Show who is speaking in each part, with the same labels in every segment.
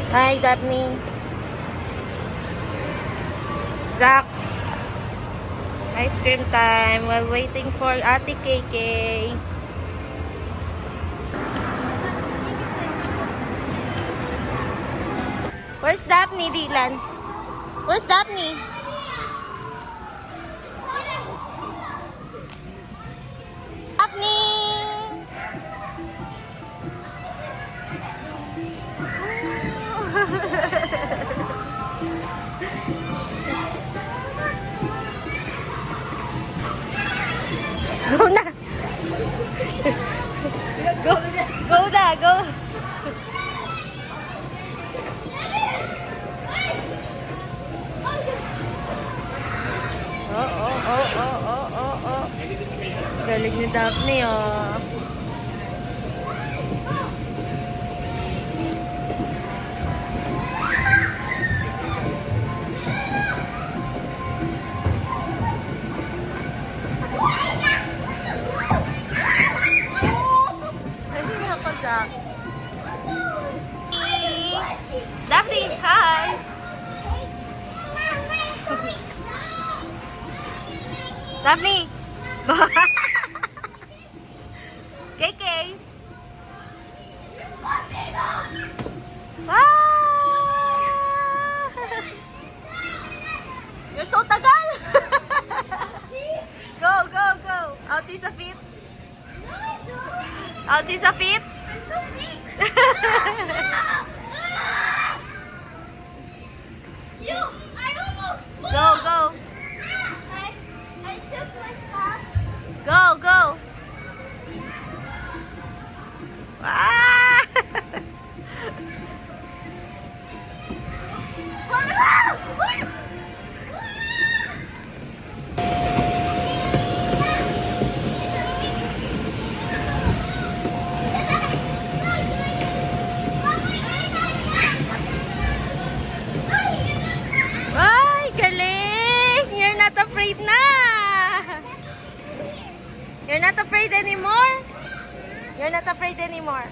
Speaker 1: Hi, Daphne. Zach. Ice cream time while waiting for Ate KK. Where's Daphne, Dylan? Where's Daphne? Daphne! Go na! Go na, go! Oh. Galing ni Daphne, oh. Ay, ako, Zach. Daphne, hi! Daphne! KK! Ah! You're so tagal! Go! Ouchie sa feet! Ouchie sa feet! Go!
Speaker 2: I just went fast.
Speaker 1: Go! Ah! Ay, galing! You're not afraid na! You're not afraid anymore? You're not afraid anymore.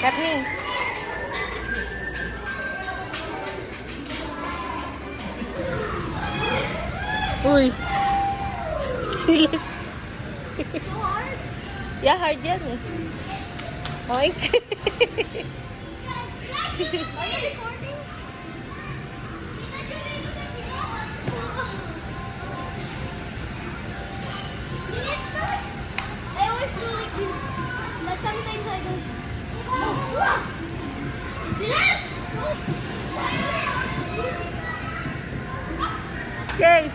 Speaker 1: Daphne. Uy. Silip.
Speaker 2: So hard.
Speaker 1: Yeah, hard yan eh. Oink.
Speaker 2: Are you recording? I always do like this, but sometimes I don't.
Speaker 1: Kay.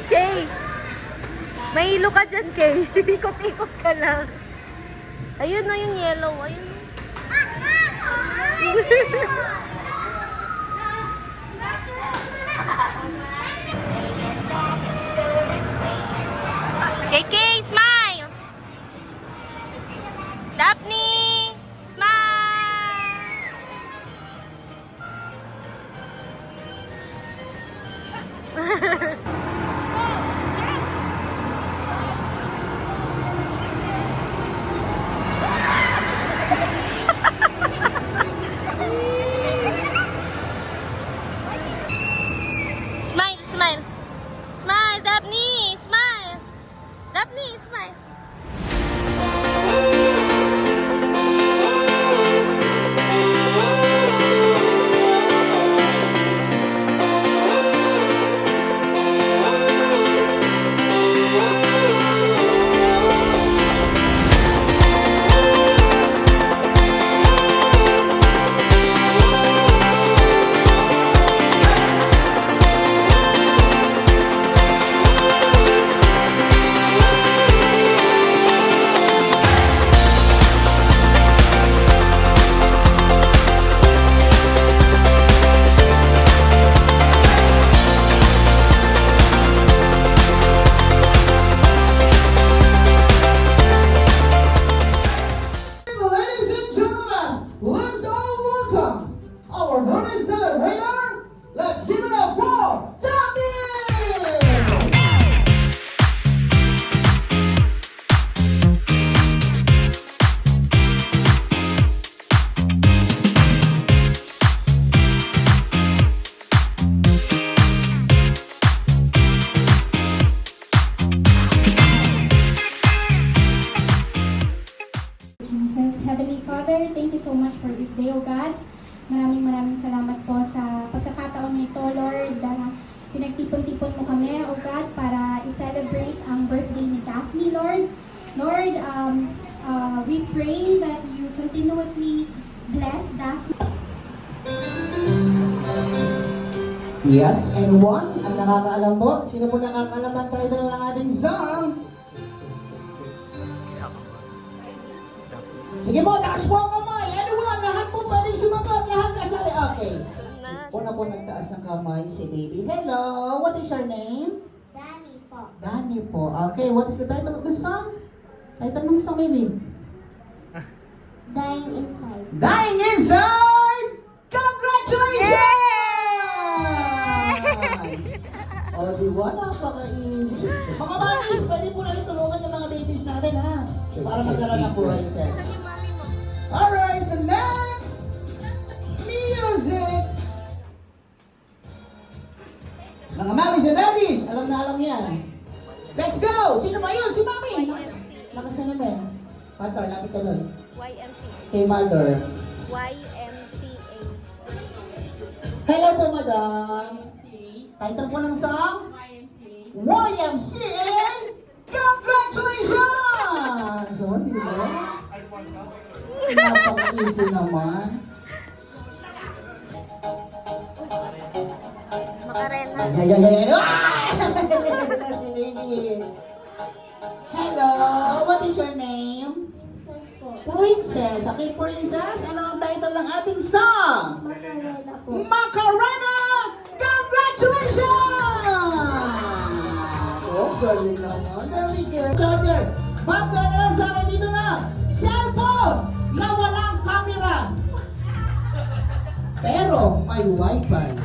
Speaker 1: Kay. Mahilo ka dyan, Kay. Ikot-ikot ka lang. Ayun na yung yellow. Ayun. KK, smile! Daphne, smile! Smile, Daphne! Smile! Daphne, smile!
Speaker 3: Ladies and gentlemen, let's all welcome our birthday celebrator. Let's give it up for Tommy!
Speaker 4: Jesus, Heavenly Father, thank you so much for this day, O God. Maraming salamat po sa pagkakataon nito, Lord, na pinagtipon-tipon mo kami, O God, para i-celebrate ang birthday ni Daphne, Lord. Lord, we pray that you continuously bless Daphne.
Speaker 3: Yes, anyone? Ang nakakaalam po? Sino po nakakaalam ang title ng ating song? Sige po, taas po ang kamay. Anyone? Lahat po pwedeng sumagot. Lahat kasali. Okay. Una po nagtaas ng kamay si baby. Hello, what is your name?
Speaker 2: Danny po.
Speaker 3: Danny po. Okay, what is the title of the song? Title ng song, baby?
Speaker 2: Dying inside.
Speaker 3: Dying Inside! Congratulations! O, di ba? Napaka-easy. Mga babies, pwede po natin tulungan yung mga babies natin, ha? Para magkaroon ng prizes. Alright, so next! Music! Mga mommies and daddies, alam na alam yan. Let's go! Sino ba yun? Si mami! Lakas na naman. Mother, lapit ka doon.
Speaker 1: YMCA.
Speaker 3: Kay mother.
Speaker 1: YMCA.
Speaker 3: Hello po, madam. Title po ng song? YMCA. Congratulations! So, di ba? Napaka-easy naman.
Speaker 1: Macarena.
Speaker 3: Ay! Ito si Lily. Hello, what is your name?
Speaker 2: Princess po.
Speaker 3: Princess. Okay, Princess. Ano ang title ng ating song?
Speaker 2: Macarena po.
Speaker 3: Macarena! Congratulations! Oh, galing naman. Very good. Charger, magkano lang sa akin dito na cellphone na walang camera. Pero may wifi.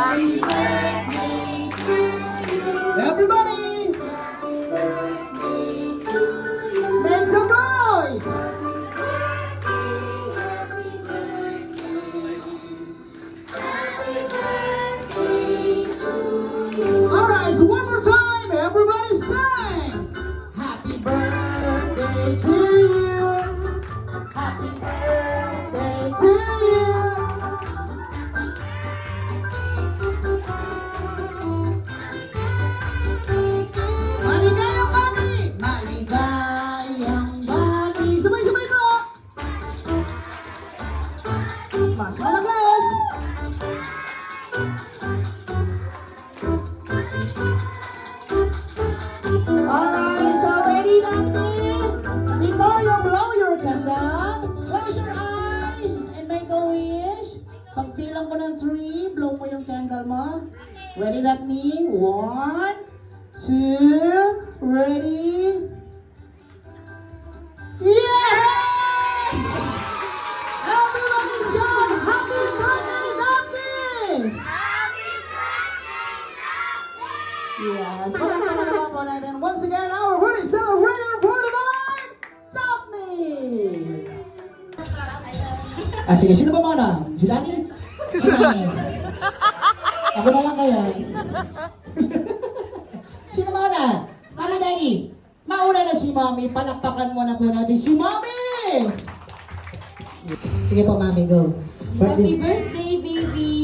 Speaker 3: Happy birthday to you. Everybody! Happy birthday to you. Make some noise! Alright, so one more time, everybody sing! Happy birthday to you! Happy birthday to you! Maligayang bati! Maligayang bati! Sabay-sabay mo! Mas malakas! Alright, so ready, Daphne? Before you blow your candle, close your eyes and make a wish. Pagbilang ko ng 3, blow mo yung candle mo. Ready, Daphne? 1, 2, ready? Yeah! Everybody shout happy birthday, Daphne! Yes, palakpakan po natin once again our wedding celebrator for tonight, Daphne! Sige, sino ba muna? Si Danny? Si Nani? Ako na lang kaya. Sino muna? Mami Danny, mauna na si Mami, palakpakan mo na po natin si Mami! Sige po Mami, go.
Speaker 1: Happy birthday, baby!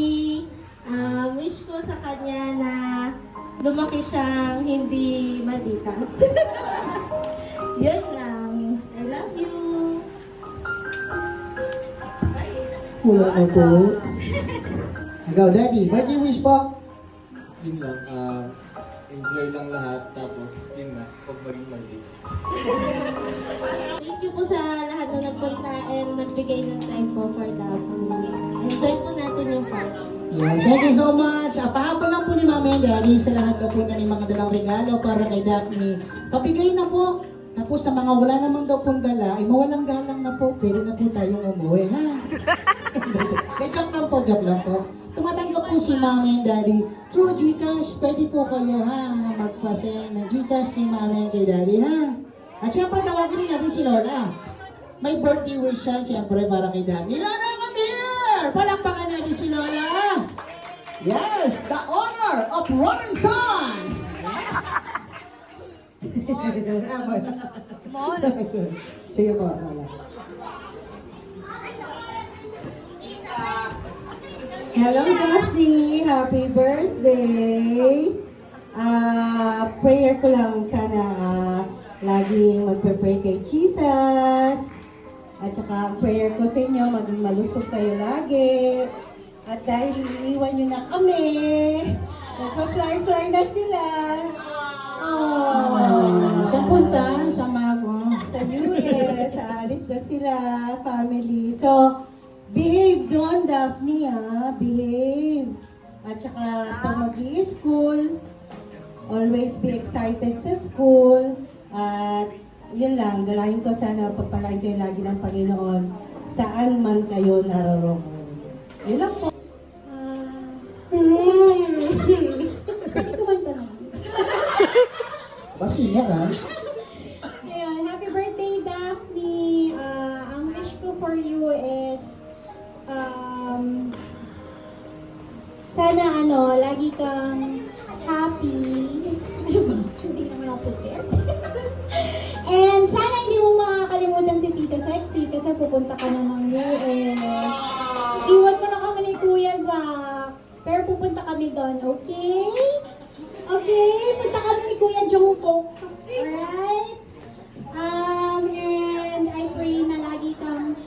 Speaker 1: Wish ko sa kanya na lumaki siyang hindi maldita. Yun lang. I love you.
Speaker 3: Wala na po. Ikaw, Daddy, birthday wish po?
Speaker 5: Yun lang, enjoy lang lahat, tapos yun na, huwag maging mali.
Speaker 1: Thank you po sa lahat na nagpunta and nagbigay ng time po for Daphne. Enjoy po natin yung party.
Speaker 3: Yes, thank you so much. Pahabol lang po ni Mami and Daddy sa lahat na po na may mga dalang regalo para kay Daphne. Pabigay na po. Tapos sa mga wala namang daw pong dala, ay mawalang galang na po. Pwede na po tayong umuwi, ha? Joke lang po. Tumatanggap po si Mami and Daddy. Through Gcash, pwede po kayo, ha? Magpasend ng Gcash kay Mami and kay Daddy, ha? At syempre, tawagin rin natin si Lola. May birthday wish siya, syempre, para kay Daddy. Lola, come here! Palakpakan natin si Lola! Yes, the owner of Robinson! Yes! Small. Sige po, Lola.
Speaker 6: Hello, Daphne! Happy birthday! Prayer ko lang sana laging magpe-pray kay Jesus. At saka ang prayer ko sa inyo, maging malusog kayo lagi. At dahil iiwan nyo na kami, magka-fly-fly na sila.
Speaker 3: Saan punta? Sa Mamo.
Speaker 6: Sa US, aalis na sila, family. So, behave doon, Daphne, ha? Behave. At saka, pag mag-i-school, always be excited sa school. At yun lang, dalahin ko sana pagpalain kayo lagi ng Panginoon saan man kayo naroroon. Yun lang po.
Speaker 4: Sabi kumanta na.
Speaker 3: Basinger, ha?
Speaker 4: Ayun, happy birthday, Daphne. Ang wish ko for you is sana lagi kang happy. Ano ba? Hindi naman ako prepared. And sana hindi mo makakalimutan si Tita Sexy kasi pupunta ka na ng US. Iwan mo na kami ni Kuya Zach. Pero pupunta kami doon, okay? Okay, punta kami ni Kuya Jungkook. Alright? And I pray na lagi kang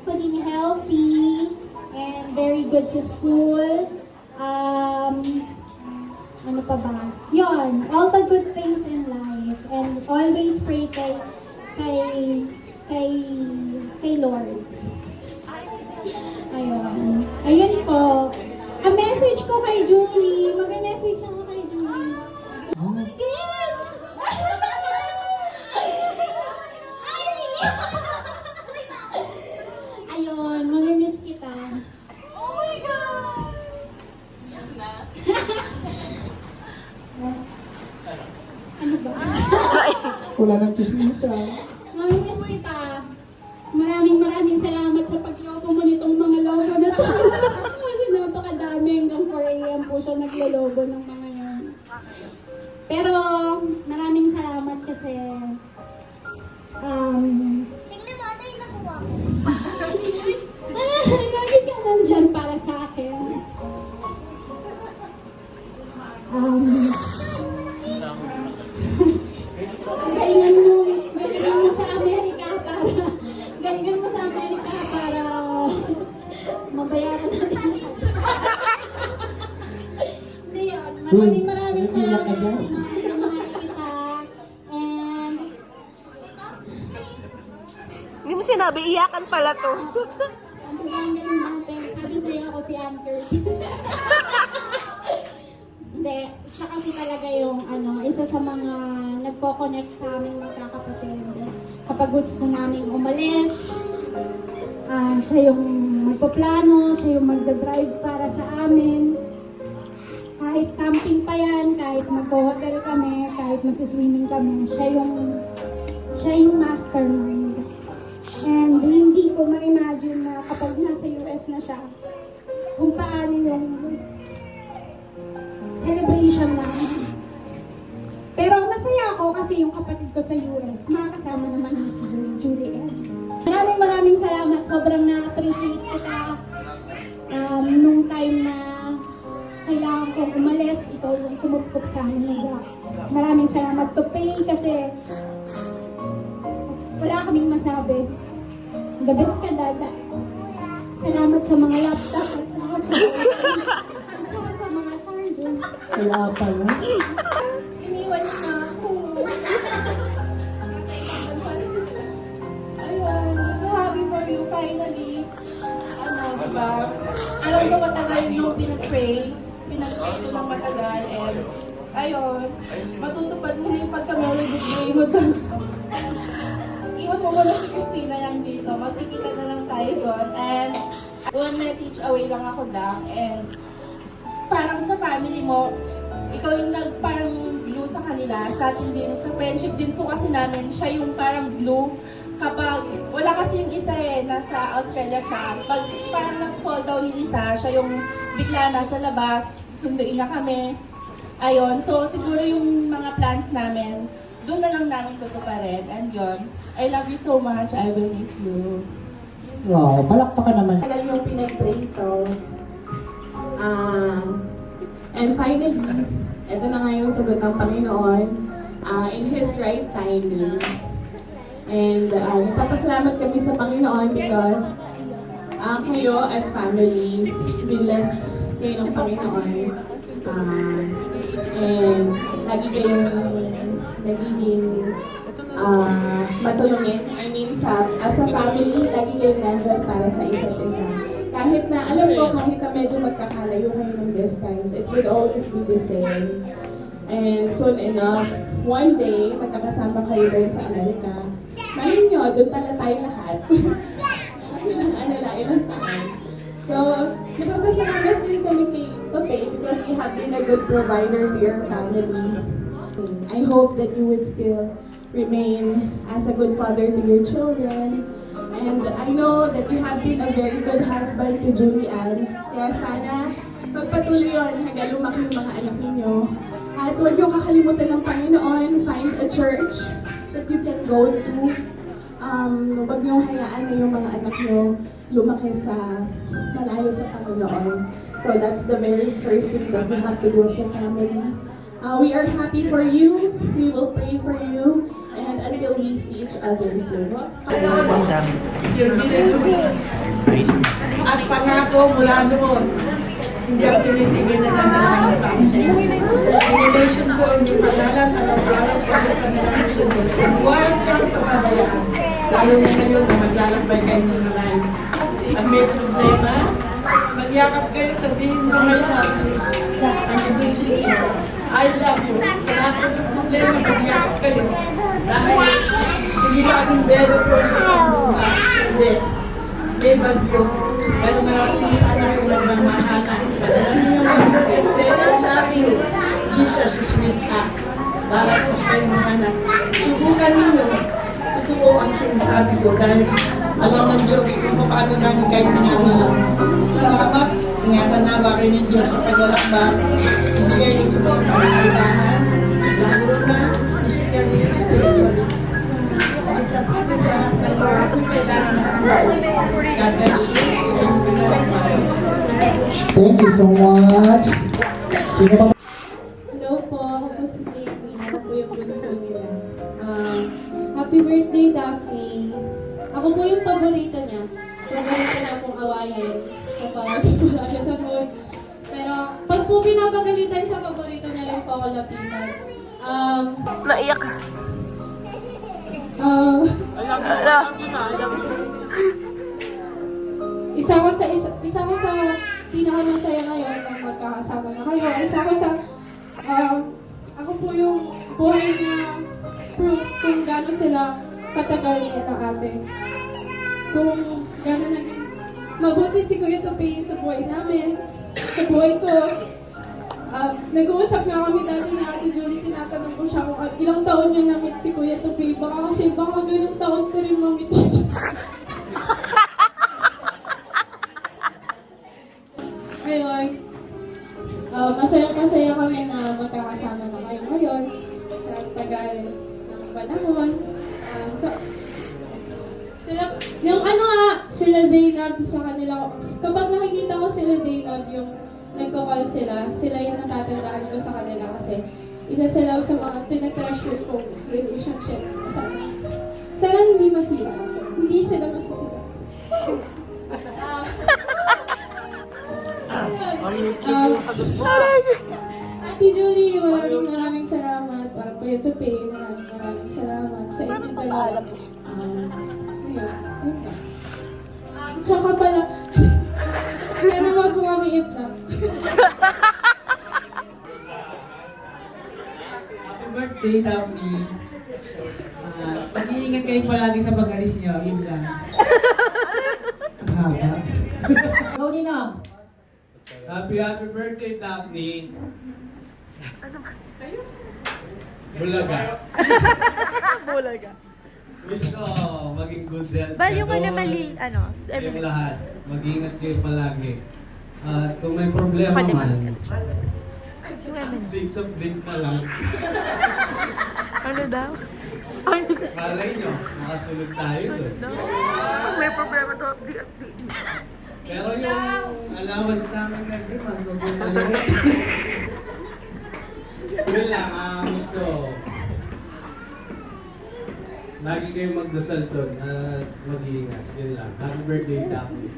Speaker 4: maging healthy and very good sa school. Ano pa ba? Yon, all the good things in life. And always pray kay Lord. Ayun. Ayun po. Ang message ko kay Julie. Mag-message ako kay Julie. Sis! Ayun, mamimiss kita. Oh my God!
Speaker 3: Wala ng chismisa.
Speaker 4: Mamimiss kita. Maraming salamat sa paglobo mo nitong mga logo na to. Kasi napakadami, hanggang 4 a.m. po siya naglolobo ng mga yan. Pero maraming salamat kasi
Speaker 2: Tingnan mo, ito yung nakuha ko.
Speaker 4: lagi ka nandyan para sa akin. Galingan mo sa Amerika para mabayaran natin siya. Hindi yun. Maraming
Speaker 3: naiiyak ka
Speaker 4: salamat.
Speaker 3: dyan?
Speaker 4: Mahal kita. And
Speaker 7: Hindi mo sinabi, iyakan pala to.
Speaker 4: ang galing natin. Sabi sa'yo ako si Ann Curtis. Hindi, siya kasi talaga yung isa sa mga nagko-connect sa aming magkakapatid. Kapag gusto namin umalis, siya yung magpaplano, siya yung magdadrive para sa amin. Kahit camping pa yan, kahit magpo-hotel kami, kahit magsiswimming kami, siya yung mastermind. And hindi ko ma-imagine na kapag nasa US na siya, kung paano yung celebration namin. Pero masaya ako kasi yung kapatid ko sa US, makakasama naman niya si Julie Ann. Maraming salamat. Sobrang na-appreciate kita nung time na kailangan kong umalis. Ikaw yung kumupok sa amin na Zach. Maraming salamat to Pay kasi wala kaming masabi. The best ka, Dada. Salamat sa mga laptop at saka sa mga charger.
Speaker 3: Kaya pala.
Speaker 4: Iniwan niyo na ako.
Speaker 8: Ayun, so happy for you finally. Diba? Alam ko matagal yung pinag-pray ko ng matagal and ayun, matutupad mo rin pagka pray mo doon. Iwan mo muna si Christina lang dito. Magkikita na lang tayo doon. And one message away lang ako and parang sa family mo, ikaw yung parang glue sa kanila, sa atin din, sa friendship din po kasi namin, siya yung parang glue. Kapag wala kasi yung isa nasa Australia siya, pag parang nag-fall down yung isa, siya yung bigla nasa labas, susunduin na kami. Ayun, so siguro yung mga plans namin, doon na lang namin tutuparin. And yun, I love you so much, I will miss you.
Speaker 3: Wow, palakpakan naman.
Speaker 8: Tagal yung pinag-pray to. And finally, ito na nga yung sagot ng Panginoon in His right timing. And nagpapasalamat kami sa Panginoon because kayo as family, bless kayo ng Panginoon. And lagi kayong nagiging matulungin. I mean, as a family, lagi kayong nandyan para sa isa't isa. Kahit na, alam ko, kahit na medyo magkakalayo kayo ng distance, it would always be the same. And soon enough, one day, magkakasama kayo doon sa Amerika. Malin nyo, doon pala tayo lahat. Ilang taon. So, nagpapasalamat din kami kay Topay because you have been a good provider to your family. I hope that you would still remain as a good father to your children. And I know that you have been a very good husband to Julie Ann. Kaya sana magpatuloy yun hanggang lumaki yung mga anak ninyo. At huwag niyo kakalimutan ng Panginoon, find a church that you can go to. Huwag niyo hayaan na yung mga anak niyo lumaki sa malayo sa Panginoon. So that's the very first thing that we have to do as a family. We are happy for you. We will pray for you. And until we see each other soon.
Speaker 9: At pangako mula noon, hindi ako tinitigil na nananahan pa ako sa iyo. Inibation ko ang iyong pangalan, araw-araw sa iyong pangalan sa Diyos. At huwag kang pababayaan, lalo na ngayon na maglalakbay kayo ng malay. At may problema, magyakap kayo, sabihin mo ngayon, ang si Jesus, I love you. Sa lahat ng problema, magyakap kayo. Dahil hindi laging better process ang buhay. Hindi. May bagyo. Pero marami sana kayo nagmamahalan. Sa alam niyo mga kasi, I love you. Jesus is with us. Bawat po sa kayong mga anak. Subukan ninyo. Totoo ang sinasabi ko dahil alam ng Diyos kung paano namin kayo minamahal. Salamat. Ingatan na ba kayo ng Diyos sa kanyalakbang. Bigay niyo po ang kailangan. Lalo na physically, spiritually. It's a kailangan. God bless you. So, kanyalakbang.
Speaker 3: Thank you so much. Sino pa?
Speaker 8: Hello po, ako po si Jamie. Ako po yung bunso nila. Happy birthday, Daphne. Ako po yung paborito niya. Paborito na pong awayin. Kapag wala siya sa mood. Pero pag po pinapagalitan siya, paborito niya rin po ako lapitan.
Speaker 7: Naiyak.
Speaker 8: Isa ko sa pinakamasaya ngayon na magkakasama na kayo. Isa ko sa ako po yung buhay na proof kung gano'n sila katagal niya ng ate. Kung gano'n naging mabuti si Kuya Tupay sa buhay namin, sa buhay ko. Nag-uusap nga kami dati ni Ate Julie, tinatanong ko siya kung ilang taon niya na-meet si Kuya Tupay. Baka ganyung taon ko rin ma-meet siya. Ayun. Masayang-masaya kami na magkakasama na kayo ngayon sa tagal ng panahon. Sila Zainab sa kanila, kapag nakikita ko sila Zainab, yung nagko-call sila yung natatandaan ko sa kanila kasi isa sila sa mga tinatreasure kong relationship. Sana hindi masira. Hindi sila masisira. Ate Julie, maraming salamat. Para po yung Tupay, maraming salamat sa inyong dalawa. Tsaka pala, sana wag mo kami i-vlog.
Speaker 10: Happy birthday, Daphne. Pag-iingat kayo palagi sa pag-alis niyo, yun lang.
Speaker 3: Haba. Ikaw, Ninang.
Speaker 5: Happy birthday, Daphne. Bulaga.
Speaker 7: Bulaga.
Speaker 5: Wish ko maging good health.
Speaker 2: Baliw ka na
Speaker 5: doon.
Speaker 2: mali, ano,
Speaker 5: Kayong lahat. Mag-ingat kayo palagi. At kung may problema man, update ka lang.
Speaker 7: Ano daw?
Speaker 5: Malay nyo, makasunod tayo doon.
Speaker 7: May problema daw.
Speaker 5: Pero yung allowance namin every month, huwag yung maliit. Yun lang, miss ko. Lagi kayong magdasal doon at mag-iingat. Yun lang. Happy birthday, Daphne.